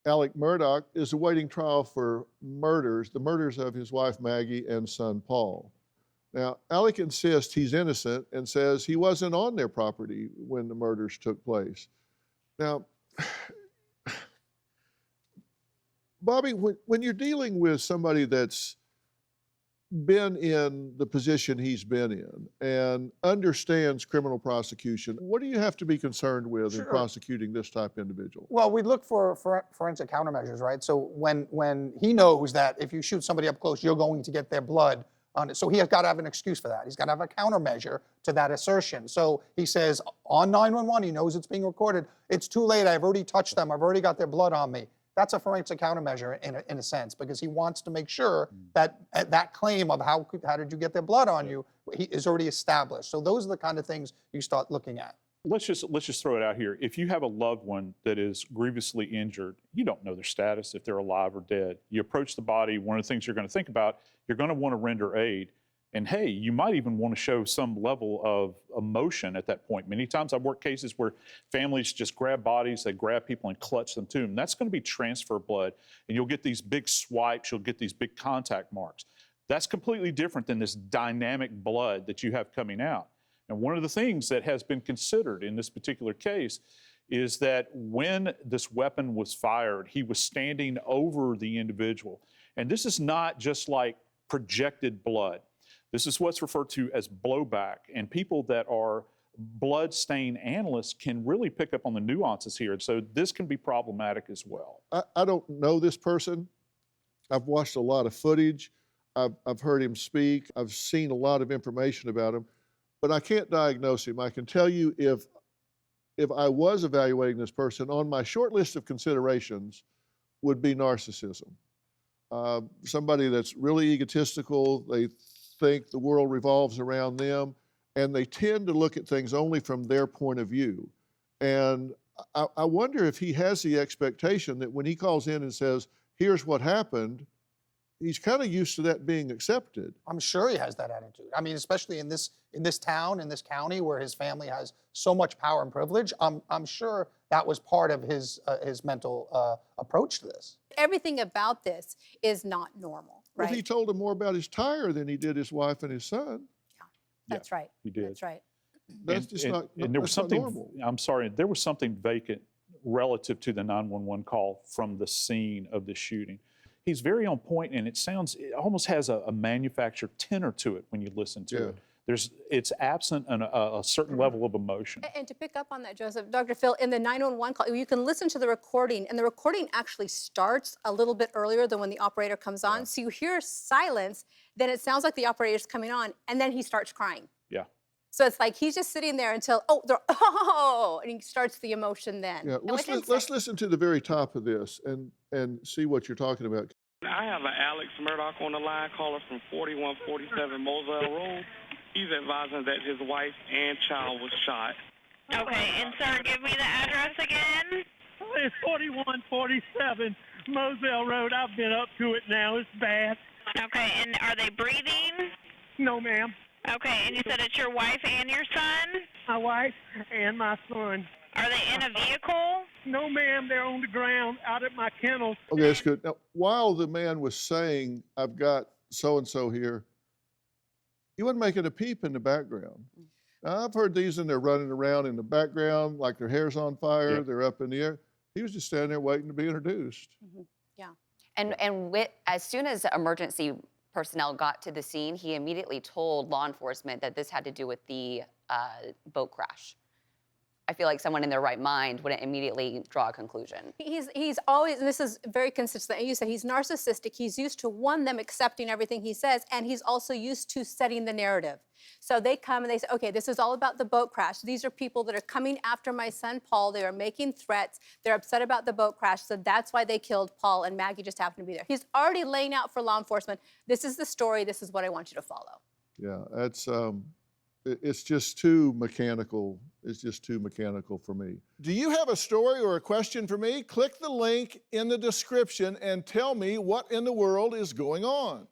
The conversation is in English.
Alex Murdaugh, is awaiting trial for the murders of his wife Maggie and son Paul. Now, Alex insists he's innocent and says he wasn't on their property when the murders took place. Now, Bobby, when you're dealing with somebody that's been in the position he's been in and understands criminal prosecution, what do you have to be concerned with in prosecuting this type of individual? Well, we look for forensic countermeasures, right? So when he knows that if you shoot somebody up close, you're going to get their blood on it. So he has got to have an excuse for that. He's got to have a countermeasure to that assertion. So he says on 911, he knows it's being recorded. It's too late. I've already touched them. I've already got their blood on me. That's a forensic countermeasure in a sense, because he wants to make sure that that claim of how did you get their blood on you is already established. So those are the kind of things you start looking at. Let's just throw it out here. If you have a loved one that is grievously injured, you don't know their status, if they're alive or dead. You approach the body, one of the things you're going to think about, you're going to want to render aid. And hey, you might even want to show some level of emotion at that point. Many times I've worked cases where families just grab bodies, they grab people and clutch them to them. That's going to be transfer blood. And you'll get these big swipes, you'll get these big contact marks. That's completely different than this dynamic blood that you have coming out. And one of the things that has been considered in this particular case is that when this weapon was fired, he was standing over the individual. And this is not just like projected blood. This is what's referred to as blowback, and people that are blood stain analysts can really pick up on the nuances here. So this can be problematic as well. I don't know this person. I've watched a lot of footage. I've heard him speak. I've seen a lot of information about him, but I can't diagnose him. I can tell you if I was evaluating this person, on my short list of considerations would be narcissism. Somebody that's really egotistical, they think the world revolves around them, and they tend to look at things only from their point of view. And I wonder if he has the expectation that when he calls in and says, here's what happened, he's kind of used to that being accepted. I'm sure he has that attitude. I mean, especially in this town, in this county, where his family has so much power and privilege. I'm sure that was part of his mental approach to this. Everything about this is not normal, right? Well, he told him more about his tire than he did his wife and his son. Yeah, that's right. He did. That's right. That's just not and there was something, normal. I'm sorry, there was something vacant relative to the 911 call from the scene of the shooting. He's very on point, and it almost has a manufactured tenor to it when you listen to it. It's absent a certain level of emotion. And to pick up on that, Joseph, Dr. Phil, in the 911 call, you can listen to the recording, and the recording actually starts a little bit earlier than when the operator comes on. So you hear silence, then it sounds like the operator's coming on, and then he starts crying. Yeah. So it's like he's just sitting there until, and he starts the emotion then. Yeah, let's listen to the very top of this and see what you're talking about. I have an Alex Murdaugh on the line, caller from 4147 Moselle Road. He's advising that his wife and child was shot. Okay, and sir, give me the address again. It's 4147 Moselle Road. I've been up to it now. It's bad. Okay, and are they breathing? No, ma'am. Okay, and you said it's your wife and your son? My wife and my son. Are they in a vehicle? No, ma'am. They're on the ground out at my kennels. Okay, that's good. Now, while the man was saying, I've got so-and-so here, he wasn't making a peep in the background. Now, I've heard these, and they're running around in the background like their hair's on fire, they're up in the air. He was just standing there waiting to be introduced. Yeah. And as soon as emergency personnel got to the scene, he immediately told law enforcement that this had to do with the boat crash. I feel like someone in their right mind wouldn't immediately draw a conclusion. He's always, and this is very consistent, you said he's narcissistic. He's used to, one, them accepting everything he says, and he's also used to setting the narrative. So they come and they say, okay, this is all about the boat crash. These are people that are coming after my son, Paul. They are making threats. They're upset about the boat crash, so that's why they killed Paul, and Maggie just happened to be there. He's already laying out for law enforcement, this is the story, this is what I want you to follow. Yeah, that's, it's just too mechanical. It's just too mechanical for me. Do you have a story or a question for me? Click the link in the description and tell me what in the world is going on.